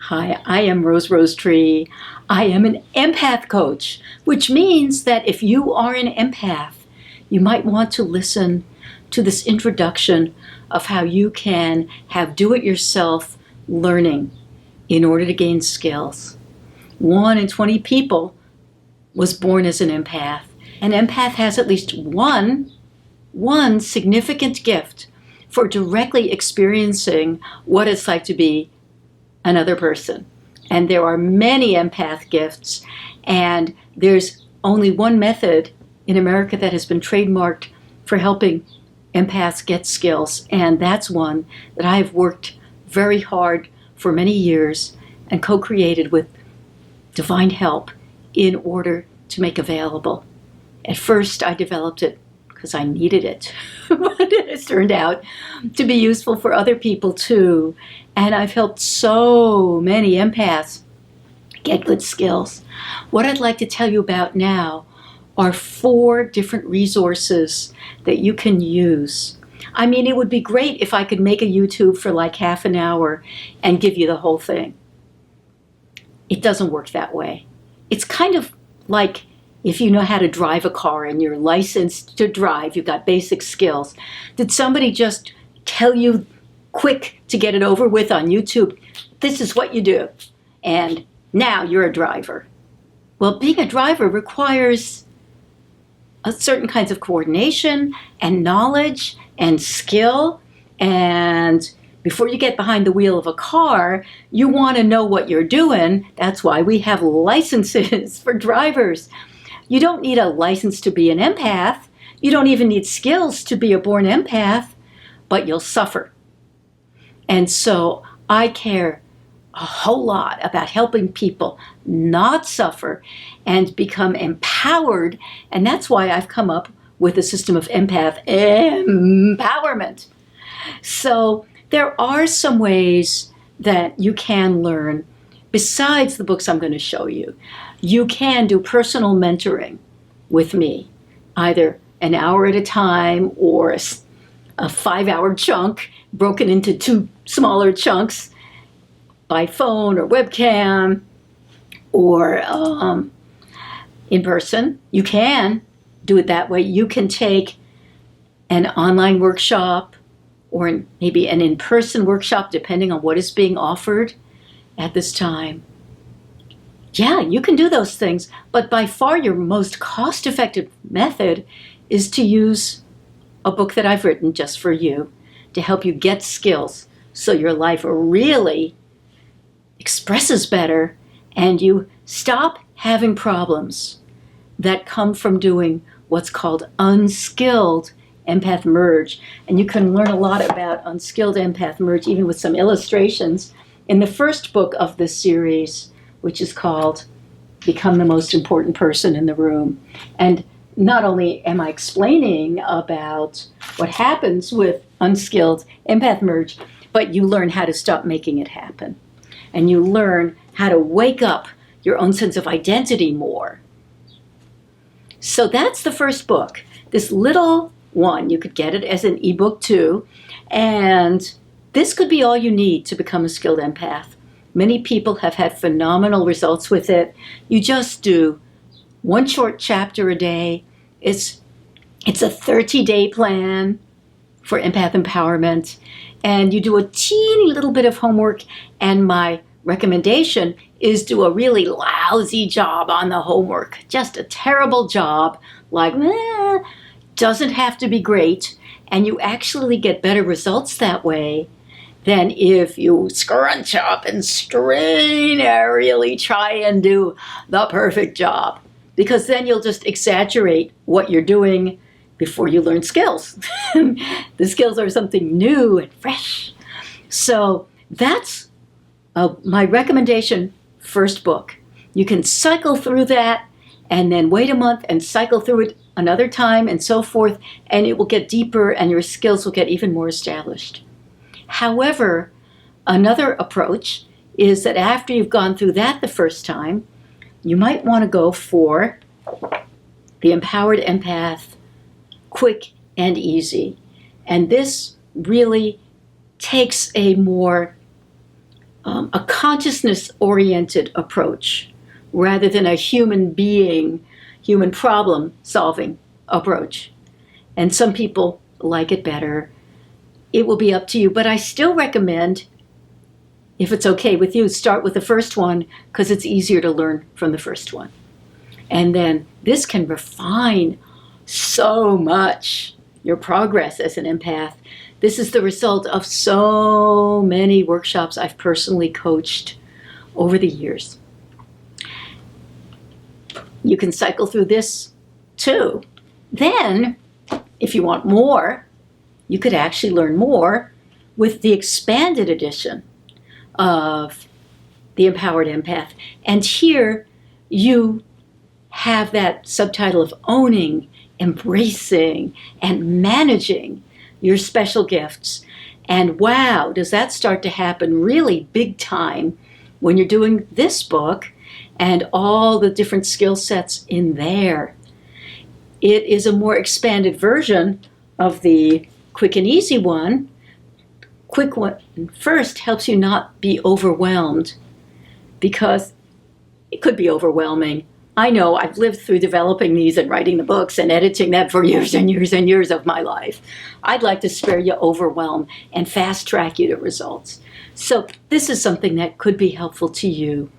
Hi, I am Rose Rosetree. I am an empath coach, which means that if you are an empath, you might want to listen to this introduction of how you can have do-it-yourself learning in order to gain skills. 1 in 20 people was born as an empath. An empath has at least one significant gift for directly experiencing what it's like to be another person. And there are many empath gifts, and there's only one method in America that has been trademarked for helping empaths get skills, and that's one that I've worked very hard for many years and co-created with divine help in order to make available. At first, I developed it because I needed it, but it turned out to be useful for other people too. And I've helped so many empaths get good skills. What I'd like to tell you about now are 4 different resources that you can use. I mean, it would be great if I could make a YouTube for like half an hour and give you the whole thing. It doesn't work that way. It's kind of like if you know how to drive a car and you're licensed to drive, you've got basic skills. Did somebody just tell you quick to get it over with on YouTube, this is what you do, and now you're a driver? Well, being a driver requires certain kinds of coordination and knowledge and skill, and before you get behind the wheel of a car, you want to know what you're doing. That's why we have licenses for drivers. You don't need a license to be an empath. You don't even need skills to be a born empath, but you'll suffer. And so I care a whole lot about helping people not suffer and become empowered. And that's why I've come up with a system of empath empowerment. So there are some ways that you can learn besides the books I'm going to show you. You can do personal mentoring with me, either an hour at a time or a 5-hour chunk broken into 2 smaller chunks by phone or webcam or in person. You can do it that way. You can take an online workshop or maybe an in-person workshop, depending on what is being offered at this time. Yeah, you can do those things, but by far your most cost-effective method is to use a book that I've written just for you to help you get skills so your life really expresses better and you stop having problems that come from doing what's called unskilled Empath Merge. And you can learn a lot about unskilled Empath Merge even with some illustrations in the first book of this series, which is called Become the Most Important Person in the Room. And not only am I explaining about what happens with unskilled Empath Merge, but you learn how to stop making it happen. And you learn how to wake up your own sense of identity more. So that's the first book. This little one, you could get it as an ebook too. And this could be all you need to become a skilled empath. Many people have had phenomenal results with it. You just do 1 short chapter a day. It's a 30-day plan for empath empowerment. And you do a teeny little bit of homework. And my recommendation is do a really lousy job on the homework. Just a terrible job, like, doesn't have to be great. And you actually get better results that way than if you scrunch up and strain and really try and do the perfect job. Because then you'll just exaggerate what you're doing before you learn skills. The skills are something new and fresh. So that's my recommendation, first book. You can cycle through that and then wait a month and cycle through it another time and so forth, and it will get deeper and your skills will get even more established. However, another approach is that after you've gone through that the first time, you might want to go for the Empowered Empath, Quick and Easy. And this really takes a more a consciousness-oriented approach rather than a human problem-solving approach. And some people like it better. It will be up to you, but I still recommend, if it's okay with you, start with the first one because it's easier to learn from the first one. And then this can refine so much your progress as an empath. This is the result of so many workshops I've personally coached over the years. You can cycle through this too. Then, if you want more, you could actually learn more with the expanded edition of the Empowered Empath. And here you have that subtitle of owning, embracing, and managing your special gifts. And wow, does that start to happen really big time when you're doing this book and all the different skill sets in there. It is a more expanded version of the quick and easy one. Quick one first helps you not be overwhelmed because it could be overwhelming. I know I've lived through developing these and writing the books and editing them for years and years and years of my life. I'd like to spare you overwhelm and fast track you to results. So this is something that could be helpful to you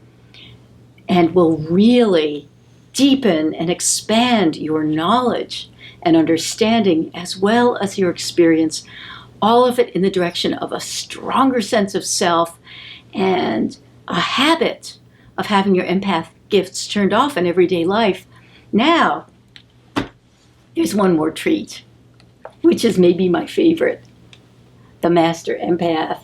and will really deepen and expand your knowledge and understanding as well as your experience, all of it in the direction of a stronger sense of self and a habit of having your empath gifts turned off in everyday life. Now, there's one more treat, which is maybe my favorite, the Master Empath.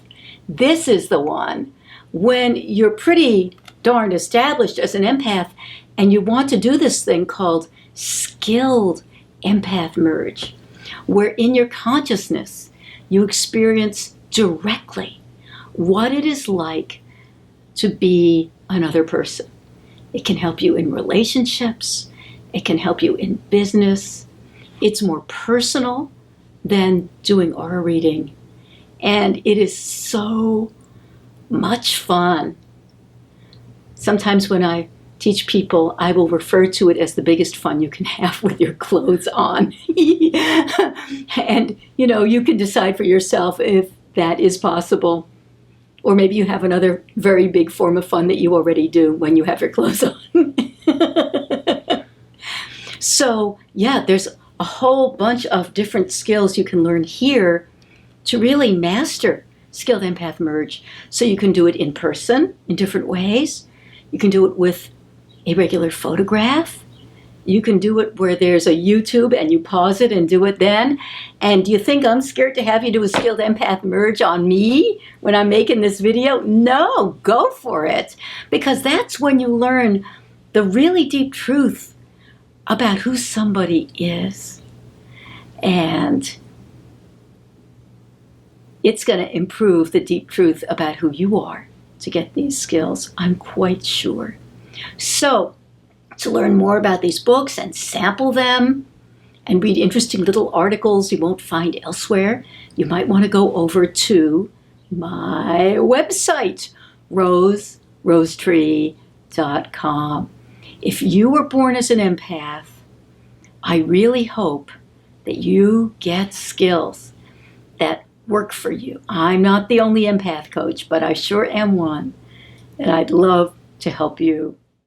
This is the one when you're pretty darn established as an empath and you want to do this thing called skilled Empath Merge, where in your consciousness you experience directly what it is like to be another person. It can help you in relationships. It can help you in business. It's more personal than doing aura reading. And it is so much fun. Sometimes when I teach people, I will refer to it as the biggest fun you can have with your clothes on. And, you can decide for yourself if that is possible. Or maybe you have another very big form of fun that you already do when you have your clothes on. So, yeah, there's a whole bunch of different skills you can learn here to really master Skilled Empath Merge. So you can do it in person in different ways. You can do it with a regular photograph. You can do it where there's a YouTube and you pause it and do it then. And do you think I'm scared to have you do a Skilled Empath Merge on me when I'm making this video? No, go for it. Because that's when you learn the really deep truth about who somebody is. And it's going to improve the deep truth about who you are to get these skills, I'm quite sure. So, to learn more about these books and sample them and read interesting little articles you won't find elsewhere, you might want to go over to my website, rosetree.com. If you were born as an empath, I really hope that you get skills that work for you. I'm not the only empath coach, but I sure am one, and I'd love to help you.